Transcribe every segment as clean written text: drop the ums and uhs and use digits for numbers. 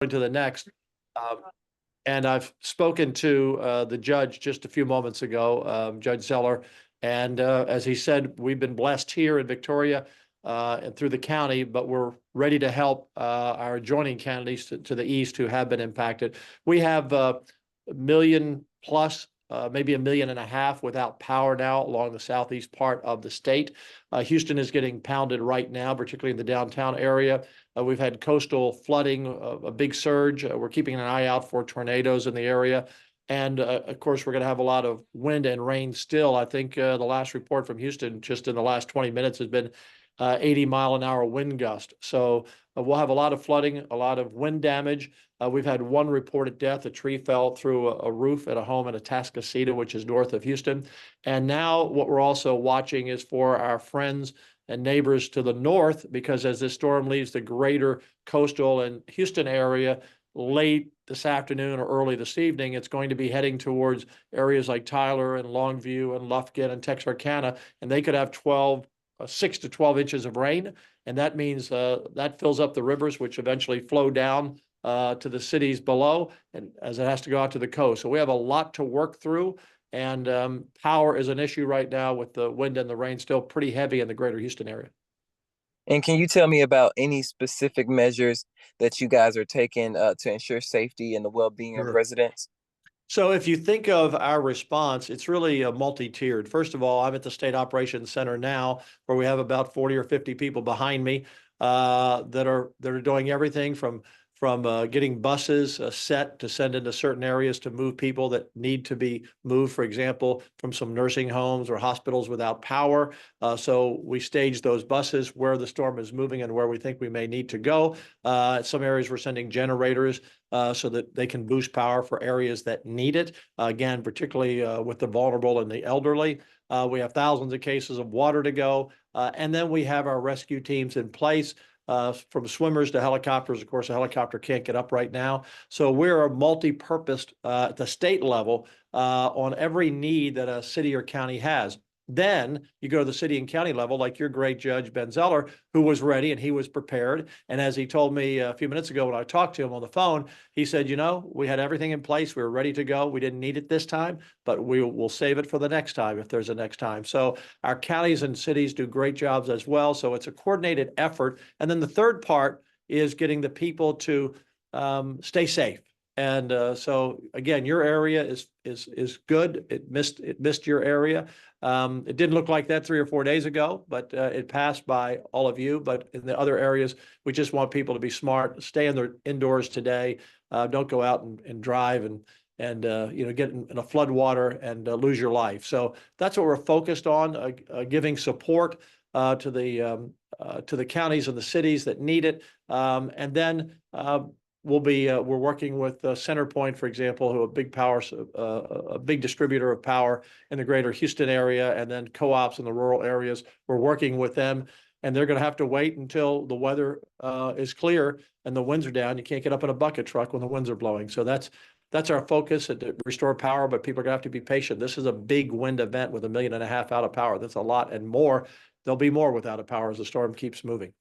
to the next. Um, and I've spoken to the judge just a few moments ago, Judge Zeller, and as he said, we've been blessed here in Victoria and through the county, but we're ready to help our adjoining counties to the east who have been impacted. We have a million plus, maybe 1.5 million without power now along the southeast part of the state. Houston is getting pounded right now, particularly in the downtown area. We've had coastal flooding, a big surge. We're keeping an eye out for tornadoes in the area. And of course, we're going to have a lot of wind and rain still. I think the last report from Houston just in the last 20 minutes has been 80-mile-an-hour wind gust. So we'll have a lot of flooding, a lot of wind damage. We've had one reported death. A tree fell through a roof at a home in Atascocita, which is north of Houston. And now what we're also watching is for our friends and neighbors to the north, because as this storm leaves the greater coastal and Houston area late this afternoon or early this evening, it's going to be heading towards areas like Tyler and Longview and Lufkin and Texarkana, and they could have 6 to 12 inches of rain. And that means that fills up the rivers, which eventually flow down to the cities below, and as it has to go out to the coast. So we have a lot to work through. And power is an issue right now with the wind and the rain still pretty heavy in the greater Houston area. And can you tell me about any specific measures that you guys are taking to ensure safety and the well-being of Sure. residents? So if you think of our response, it's really multi-tiered. First of all, I'm at the State Operations Center now, where we have about 40 or 50 people behind me that are doing everything from getting buses set to send into certain areas to move people that need to be moved, for example, from some nursing homes or hospitals without power. So we stage those buses where the storm is moving and where we think we may need to go. Some areas we're sending generators so that they can boost power for areas that need it. Again, particularly with the vulnerable and the elderly. We have thousands of cases of water to go. And then we have our rescue teams in place. From swimmers to helicopters. Of course, a helicopter can't get up right now. So we're multi-purposed at the state level on every need that a city or county has. Then you go to the city and county level, like your great judge, Ben Zeller, who was ready and he was prepared. And as he told me a few minutes ago when I talked to him on the phone, he said, we had everything in place. We were ready to go. We didn't need it this time, but we'll save it for the next time if there's a next time. So our counties and cities do great jobs as well. So it's a coordinated effort. And then the third part is getting the people to stay safe. And so again, your area is good. It missed your area. It didn't look like that 3 or 4 days ago, but it passed by all of you. But in the other areas, we just want people to be smart, stay indoors today. Don't go out and drive and get in a flood water and lose your life. So that's what we're focused on, giving support to the counties and the cities that need it, and then. We're working with CenterPoint, for example, who a big distributor of power in the greater Houston area, and then co-ops in the rural areas. We're working with them, and they're going to have to wait until the weather is clear and the winds are down. You can't get up in a bucket truck when the winds are blowing. So that's our focus to restore power, but people are going to have to be patient. This is a big wind event with 1.5 million out of power. That's a lot and more. There'll be more without a power as the storm keeps moving.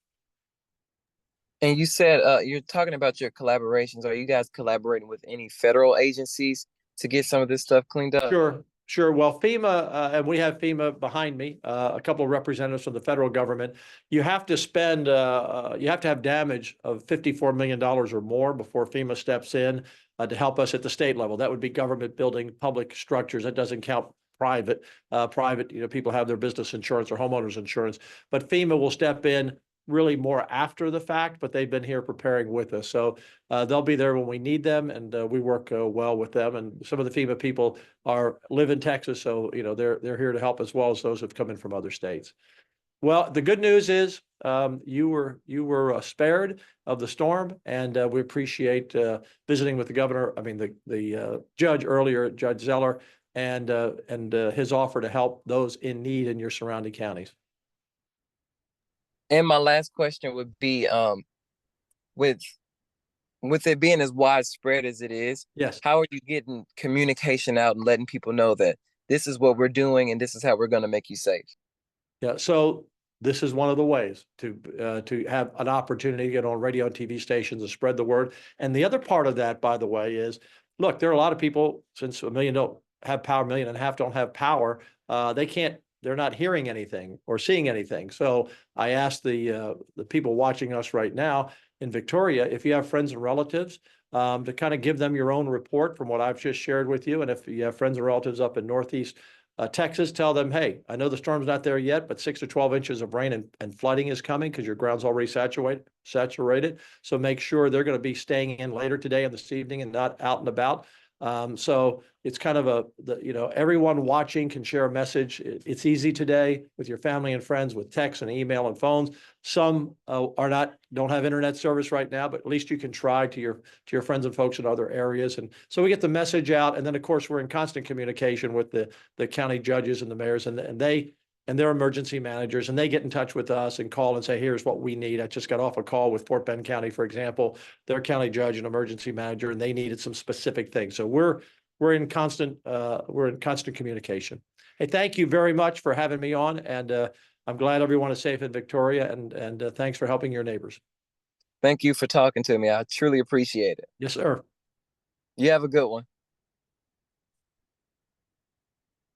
And you said you're talking about your collaborations. Are you guys collaborating with any federal agencies to get some of this stuff cleaned up? Sure. Well, FEMA, and we have FEMA behind me, a couple of representatives from the federal government. You have to have damage of $54 million or more before FEMA steps in to help us at the state level. That would be government building, public structures. That doesn't count private. People have their business insurance or homeowners insurance, but FEMA will step in really more after the fact, but they've been here preparing with us. So they'll be there when we need them, and we work well with them. And some of the FEMA people live in Texas, so they're here to help as well as those who've come in from other states. Well, the good news is you were spared of the storm, and we appreciate visiting with the governor. I mean, the judge earlier, Judge Zeller, and his offer to help those in need in your surrounding counties. And my last question would be, with it being as widespread as it is, yes, how are you getting communication out and letting people know that this is what we're doing and this is how we're going to make you safe? Yeah. So this is one of the ways to have an opportunity to get on radio and TV stations and spread the word. And the other part of that, by the way, is look, there are a lot of people, since 1 million don't have power, 1.5 million don't have power, they can't, they're not hearing anything or seeing anything. So I asked the people watching us right now in Victoria, if you have friends and relatives, to kind of give them your own report from what I've just shared with you. And if you have friends and relatives up in Northeast Texas, tell them, hey, I know the storm's not there yet, but 6 to 12 inches of rain and flooding is coming because your ground's already saturated. So make sure they're going to be staying in later today and this evening and not out and about. So it's kind of everyone watching can share a message. It's easy today with your family and friends with text and email and phones. Some don't have internet service right now, but at least you can try to your friends and folks in other areas. And so we get the message out. And then of course we're in constant communication with the county judges and the mayors and their emergency managers, and they get in touch with us and call and say, here's what we need. I just got off a call with Fort Bend County, for example, their county judge and emergency manager, and they needed some specific things. So we're in constant communication. Hey, thank you very much for having me on, and I'm glad everyone is safe in Victoria, and thanks for helping your neighbors. Thank you for talking to me. I truly appreciate it. Yes, sir. You have a good one.